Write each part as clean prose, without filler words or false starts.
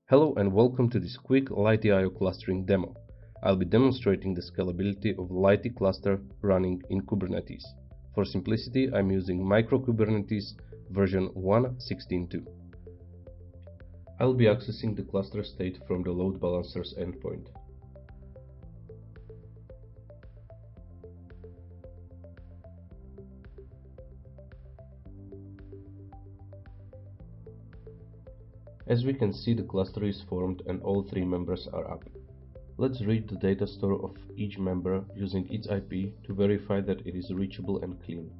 Hello and welcome to this quick Lighty.io clustering demo. I'll be demonstrating the scalability of Lighty cluster running in Kubernetes. For simplicity, I'm using Micro Kubernetes version 1.16.2. I'll be accessing the cluster state from the load balancer's endpoint. As we can see, the cluster is formed and all three members are up. Let's read the data store of each member using its IP to verify that it is reachable and clean.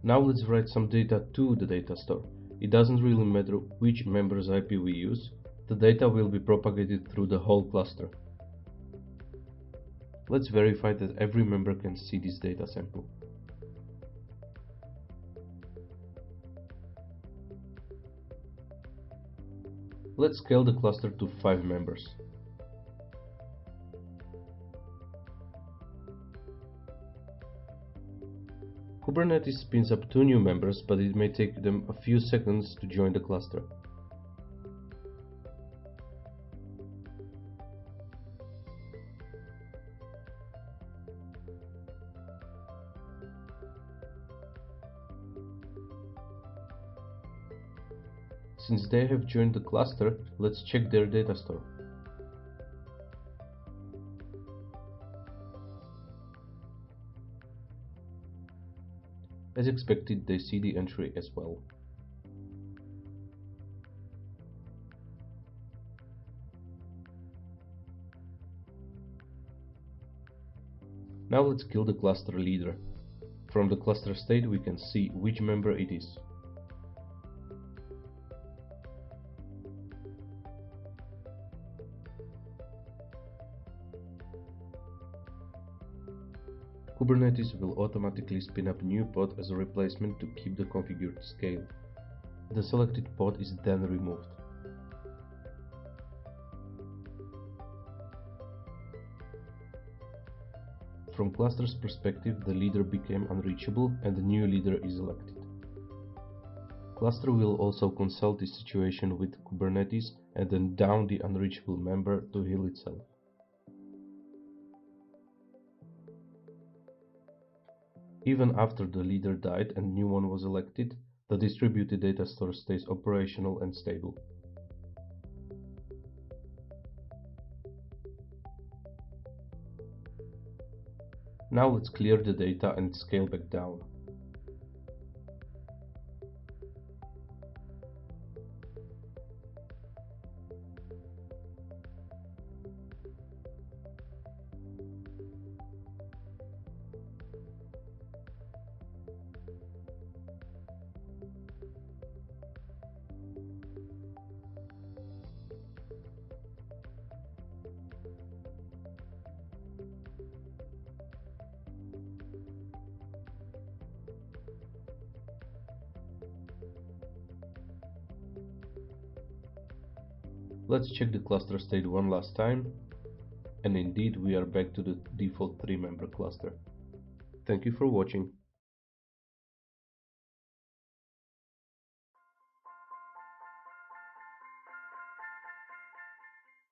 Now let's write some data to the data store. It doesn't really matter which member's IP we use, the data will be propagated through the whole cluster. Let's verify that every member can see this data sample. Let's scale the cluster to 5 members. Kubernetes spins up 2 new members, but it may take them a few seconds to join the cluster. Since they have joined the cluster, let's check their data store. As expected, they see the entry as well. Now let's kill the cluster leader. From the cluster state we can see which member it is. Kubernetes will automatically spin up a new pod as a replacement to keep the configured scale. The selected pod is then removed. From cluster's perspective, the leader became unreachable and the new leader is elected. Cluster will also consult the situation with Kubernetes and then down the unreachable member to heal itself. Even after the leader died and new one was elected, the distributed data store stays operational and stable. Now let's clear the data and scale back down. Let's check the cluster state one last time, and indeed we are back to the default 3-member cluster. Thank you for watching.